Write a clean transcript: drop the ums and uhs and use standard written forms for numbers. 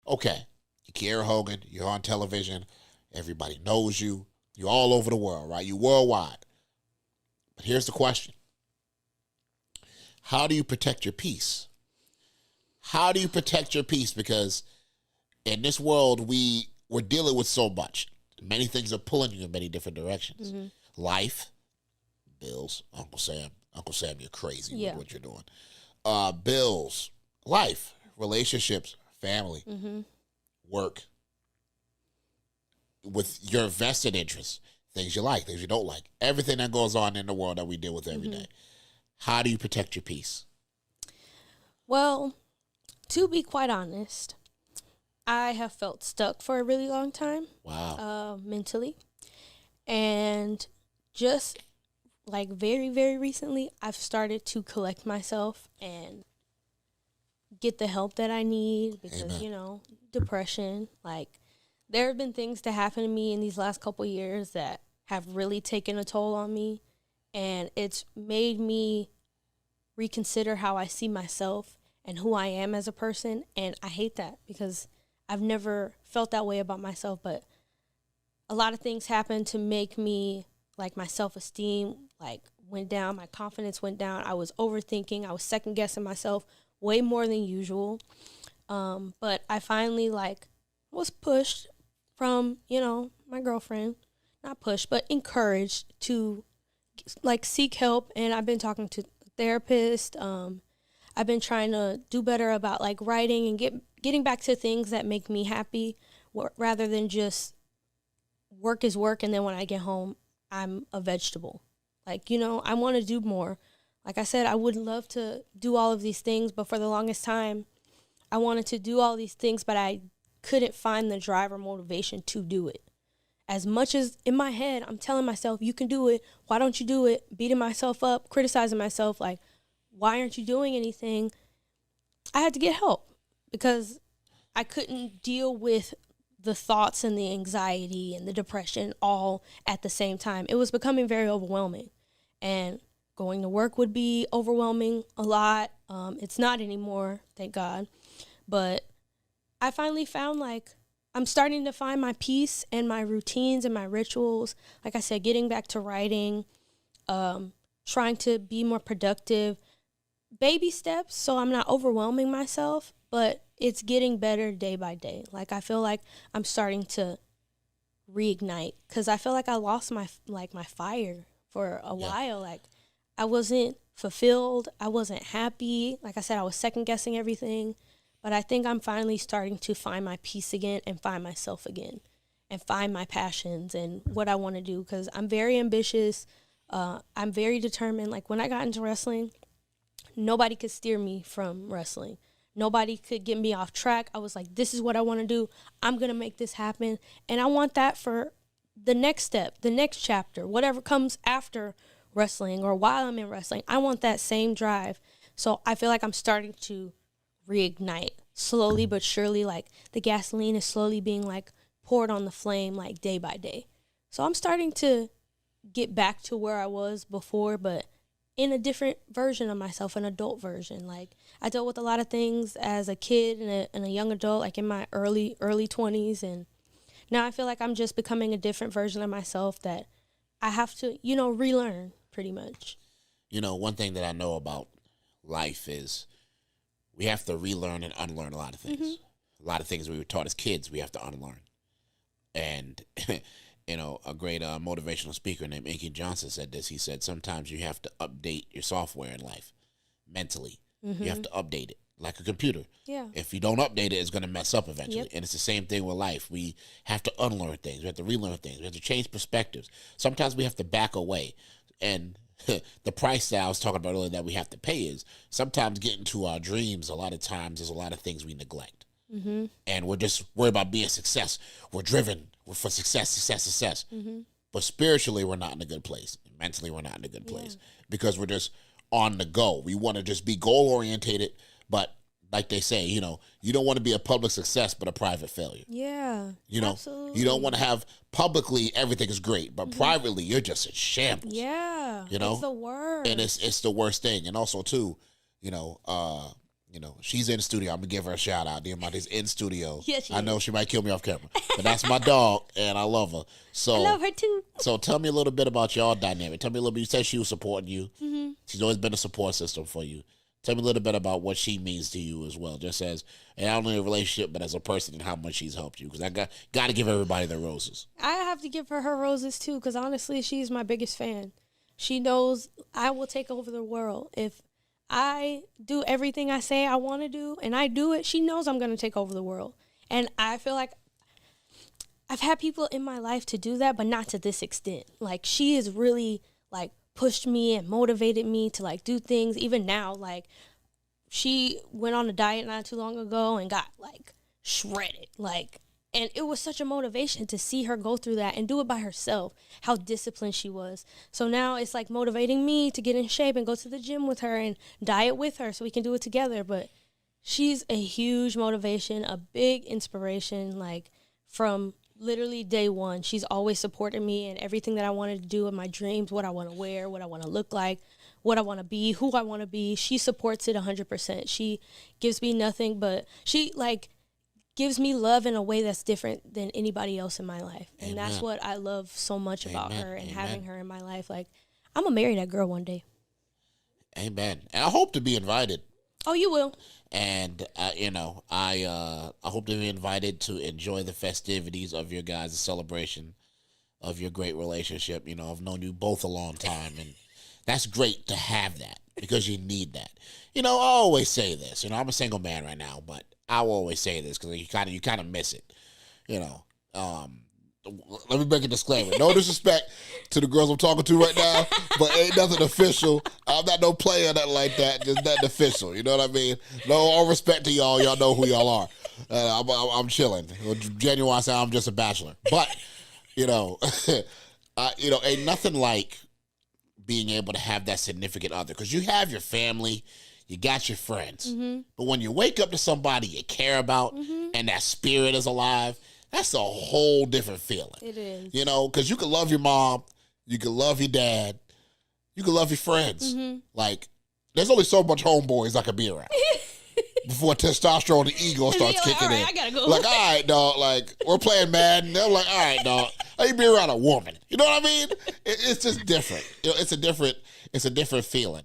Okay, you're Kiera Hogan, you're on television, everybody knows you, you're all over the world, right? You're worldwide. But here's the question. How do you protect your peace? How do you protect your peace? Because in this world, we're dealing with so much. Many things are pulling you in many different directions. Mm-hmm. Life, bills, Uncle Sam, you're crazy Yeah. with what you're doing. Bills, life, relationships, family, Mm-hmm. work, with your vested interests, things you like, things you don't like, everything that goes on in the world that we deal with every day. How do you protect your peace? Well, to be quite honest, I have felt stuck for a really long time. Wow. Mentally. And just like very, very recently, I've started to collect myself and get the help that I need because, Amen. you know, depression. Like, there have been things that happened to me in these last couple of years that have really taken a toll on me. And it's made me reconsider how I see myself and who I am as a person. And I hate that because I've never felt that way about myself. But a lot of things happened to make me, like, my self-esteem, like, went down. My confidence went down. I was overthinking. I was second-guessing myself way more than usual. But I finally, like, was pushed from, you know, my girlfriend. Not pushed, but encouraged to, like, seek help. And I've been talking to a therapist. I've been trying to do better about, like, writing and getting back to things that make me happy rather than just work is work and then when I get home, I'm a vegetable. Like, you know, I want to do more. Like I said, I would love to do all of these things, but for the longest time, I wanted to do all these things, but I couldn't find the drive or motivation to do it. As much as in my head, I'm telling myself, you can do it. Why don't you do it? Beating myself up, criticizing myself, like, why aren't you doing anything? I had to get help because I couldn't deal with the thoughts and the anxiety and the depression all at the same time. It was becoming very overwhelming. And going to work would be overwhelming a lot. It's not anymore, thank God. But I finally found, like, I'm starting to find my peace and my routines and my rituals. Like I said, getting back to writing, trying to be more productive. Baby steps, so I'm not overwhelming myself, but it's getting better day by day. Like, I feel like I'm starting to reignite because I feel like I lost my fire for a while. Like, I wasn't fulfilled. I wasn't happy. Like I said, I was second guessing everything. But I think I'm finally starting to find my peace again and find myself again and find my passions and what I want to do because I'm very ambitious. I'm very determined. Like, when I got into wrestling, nobody could steer me from wrestling. Nobody could get me off track. I was like, this is what I want to do. I'm going to make this happen. And I want that for the next step, the next chapter, whatever comes after wrestling or while I'm in wrestling. I want that same drive. So I feel like I'm starting to reignite slowly but surely. Like, the gasoline is slowly being, like, poured on the flame, like, day by day. So I'm starting to get back to where I was before, but in a different version of myself, an adult version. Like, I dealt with a lot of things as a kid and a young adult, like in my early 20s. And now I feel like I'm just becoming a different version of myself that I have to, you know, relearn pretty much. You know, one thing that I know about life is we have to relearn and unlearn a lot of things. Mm-hmm. A lot of things we were taught as kids, we have to unlearn. And, you know, a great motivational speaker named Inky Johnson said this. He said, sometimes you have to update your software in life mentally. Mm-hmm. You have to update it like a computer. Yeah. If you don't update it, it's going to mess up eventually. Yep. And it's the same thing with life. We have to unlearn things. We have to relearn things. We have to change perspectives. Sometimes we have to back away. And the price that I was talking about earlier that we have to pay is sometimes getting to our dreams. A lot of times there's a lot of things we neglect. Mm-hmm. And we're just worried about being success. We're driven for success. Mm-hmm. But spiritually, we're not in a good place. Mentally, we're not in a good place because we're just on the go. We want to just be goal orientated, but like they say, you know, you don't want to be a public success but a private failure. Yeah. You know, absolutely. you don't want to have publicly everything is great, but privately you're just in shambles. Yeah. You know, it's the worst. and it's the worst thing. And also too, you know, You know, she's in studio. I'm gonna give her a shout out. Diamante's in studio. Yes, she I is. know she might kill me off camera, but that's my dog, and I love her. So I love her too. So tell me a little bit about y'all dynamic. Tell me a little bit. You said she was supporting you. Mm-hmm. She's always been a support system for you. Tell me a little bit about what she means to you as well, just as and not only a relationship, but as a person and how much she's helped you. Because I got to give everybody their roses. I have to give her roses too, because honestly, she's my biggest fan. She knows I will take over the world if I do everything I say I want to do, and I do it. She knows I'm going to take over the world, and I feel like I've had people in my life to do that, but not to this extent. Like, she has really, like, pushed me and motivated me to, like, do things. Even now, like, she went on a diet not too long ago and got, like, shredded. Like, and it was such a motivation to see her go through that and do it by herself, how disciplined she was. So now it's, like, motivating me to get in shape and go to the gym with her and diet with her so we can do it together. But she's a huge motivation, a big inspiration, like, from literally day one. She's always supported me in everything that I wanted to do in my dreams, what I want to wear, what I want to look like, what I want to be, who I want to be. She supports it 100%. She gives me nothing but, she, like, gives me love in a way that's different than anybody else in my life. And Amen. that's what I love so much about her and Amen. having her in my life. Like, I'm going to marry that girl one day. Amen. And I hope to be invited. Oh, you will. And I hope to be invited to enjoy the festivities of your guys' celebration of your great relationship. You know, I've known you both a long time, and that's great to have that because you need that. You know, I always say this. You know, I'm a single man right now, but I will always say this because you kind of miss it. You know, let me make a disclaimer. No disrespect to the girls I'm talking to right now, but ain't nothing official. I'm not no player, nothing like that. Just nothing official. You know what I mean? No, all respect to y'all. Y'all know who y'all are. I'm chilling. Genuine, say I'm just a bachelor. But, you know, ain't nothing like being able to have that significant other. Because you have your family, you got your friends. Mm-hmm. But when you wake up to somebody you care about and that spirit is alive, that's a whole different feeling. It is. You know, because you can love your mom, you can love your dad, you can love your friends. Mm-hmm. Like, there's only so much homeboys I can be around before testosterone and ego starts kicking in. I gotta go. Like, all right, dog. Like, we're playing Madden. They're like, all right, dog. How you be around a woman? You know what I mean? It's just different. You know, it's a different feeling.